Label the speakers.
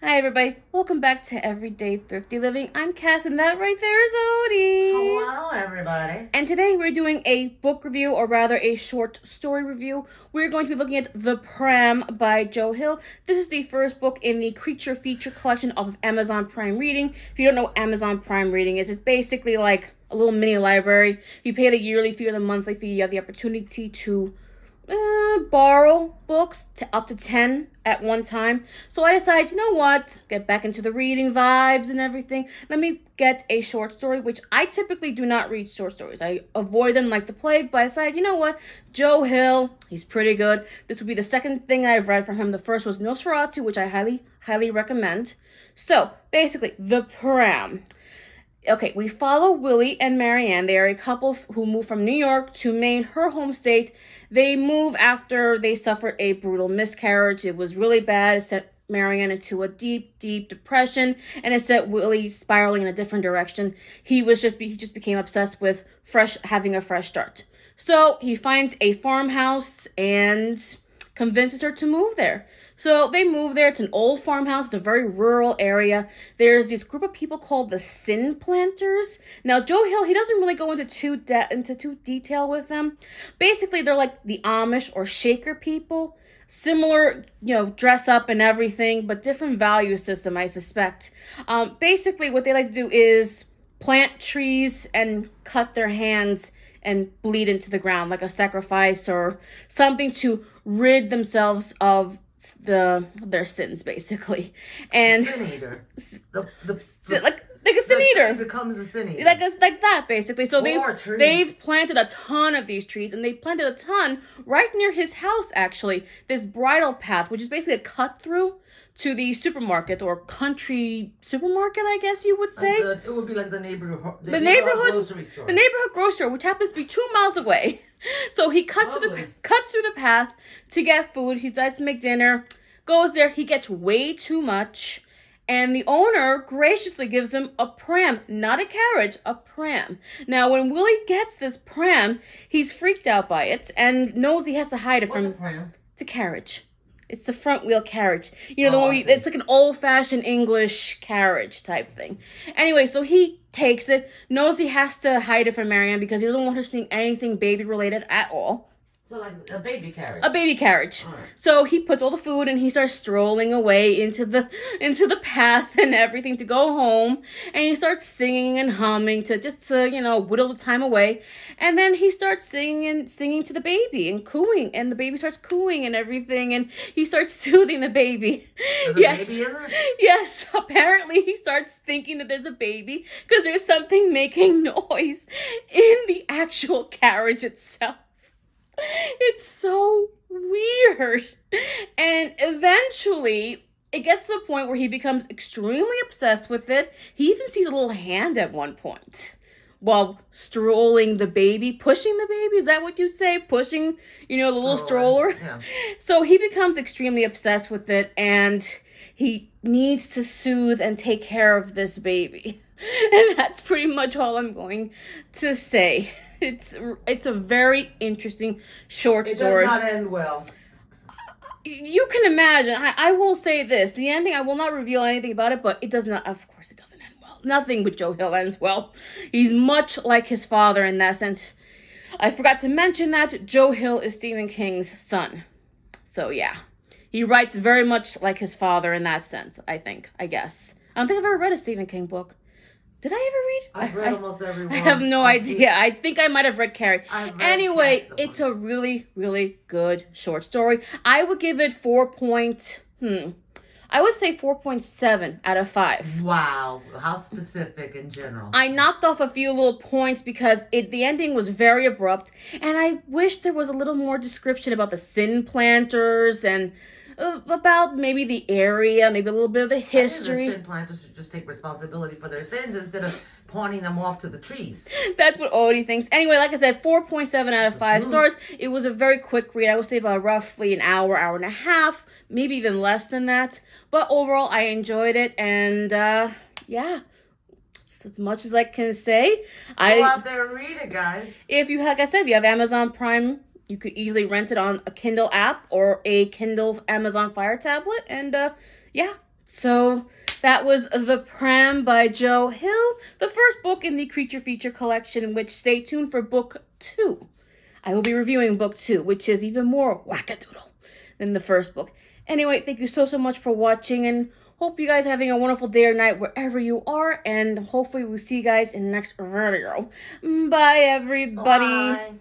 Speaker 1: Hi everybody, welcome back to Everyday Thrifty Living. I'm Cass and that right there is Odie.
Speaker 2: Hello everybody.
Speaker 1: And today we're doing a book review, or rather a short story review. We're going to be looking at The Pram by Joe Hill. This is the first book in the Creature Feature collection off of Amazon Prime Reading. If you don't know what Amazon Prime Reading is, it's basically like a little mini library. If you pay the yearly fee or the monthly fee, you have the opportunity to borrow books to up to 10 at one time. So I decided, you know what, get back into the reading vibes and everything. Let me get a short story, which I typically do not read short stories. I avoid them like the plague, but I decided, you know what, Joe Hill, he's pretty good. This would be the second thing I've read from him. The first was Nosferatu, which I highly recommend. So basically, The Pram. Okay, we follow Willie and Marianne. They are a couple who moved from New York to Maine, her home state. They move after they suffered a brutal miscarriage. It was really bad. It sent Marianne into a deep depression, and it set Willie spiraling in a different direction. He just became obsessed with having a fresh start. So he finds a farmhouse and convinces her to move there. So they move there. It's an old farmhouse. It's a very rural area. There's this group of people called the Sin Planters. Now, Joe Hill, he doesn't really go into too detail with them. Basically, they're like the Amish or Shaker people. Similar, dress up and everything, but different value system, I suspect. Basically, what they like to do is plant trees and cut their hands and bleed into the ground like a sacrifice or something to rid themselves of their sins, basically. And
Speaker 2: sin eater.
Speaker 1: Like a sin eater.
Speaker 2: Becomes a sin eater.
Speaker 1: Like that, basically. So
Speaker 2: Trees.
Speaker 1: they've planted a ton of these trees, and they planted a ton right near his house, actually. This bridle path, which is basically a cut through to the supermarket or country supermarket, I guess you would say.
Speaker 2: It would be like the neighborhood grocery store.
Speaker 1: The neighborhood grocery store, which happens to be 2 miles away. So he cuts through the path to get food. He decides to make dinner, goes there. He gets way too much, and the owner graciously gives him a pram, not a carriage, a pram. Now, when Willie gets this pram, he's freaked out by it and knows he has to hide it
Speaker 2: What's
Speaker 1: from.
Speaker 2: A pram?
Speaker 1: It's a carriage. It's the front wheel carriage. The one it's like an old-fashioned English carriage type thing. Anyway, so he takes it, knows he has to hide it from Marianne because he doesn't want her seeing anything baby-related at all.
Speaker 2: So like a baby carriage.
Speaker 1: A baby carriage. Right. So he puts all the food and he starts strolling away into the path and everything to go home. And he starts singing and humming to whittle the time away. And then he starts singing to the baby and cooing. And the baby starts cooing and everything. And he starts soothing the baby.
Speaker 2: There's a baby in there?
Speaker 1: Yes. Apparently he starts thinking that there's a baby because there's something making noise in the actual carriage itself. It's so weird. And eventually, it gets to the point where he becomes extremely obsessed with it. He even sees a little hand at one point while strolling the baby, pushing the baby. Is that what you say? Pushing, the little stroller?
Speaker 2: Yeah.
Speaker 1: So he becomes extremely obsessed with it, and he needs to soothe and take care of this baby. And that's pretty much all I'm going to say. It's a very interesting short story.
Speaker 2: It does not end well.
Speaker 1: You can imagine. I will say this. The ending, I will not reveal anything about it, but it does not, of course, it doesn't end well. Nothing with Joe Hill ends well. He's much like his father in that sense. I forgot to mention that Joe Hill is Stephen King's son. So, yeah. He writes very much like his father in that sense, I guess. I don't think I've ever read a Stephen King book. Did I ever read?
Speaker 2: I've read almost every one.
Speaker 1: I have no idea. I think I might have read Carrie. Anyway, it's a really, really good short story. I would give it 4.7 out of 5.
Speaker 2: Wow. How specific in general.
Speaker 1: I knocked off a few little points because the ending was very abrupt, and I wish there was a little more description about the Sin Planters and about maybe the area, maybe a little bit of the history.
Speaker 2: The sin planters should just take responsibility for their sins instead of pointing them off to the trees.
Speaker 1: That's what Odie thinks. Anyway, like I said, 4.7 out of 5 stars. It was a very quick read. I would say about roughly an hour and a half, maybe even less than that. But overall, I enjoyed it, and yeah. As much as I can say.
Speaker 2: Go out there and read it, guys.
Speaker 1: Like I said, if you have Amazon Prime, you could easily rent it on a Kindle app or a Kindle Amazon Fire tablet. And yeah, So that was The Pram by Joe Hill, the first book in the Creature Feature collection, which stay tuned for book 2. I will be reviewing book 2, which is even more wackadoodle than the first book. Anyway, thank you so much for watching, and hope you guys are having a wonderful day or night wherever you are, and hopefully we'll see you guys in the next video. Bye, everybody.
Speaker 2: Bye.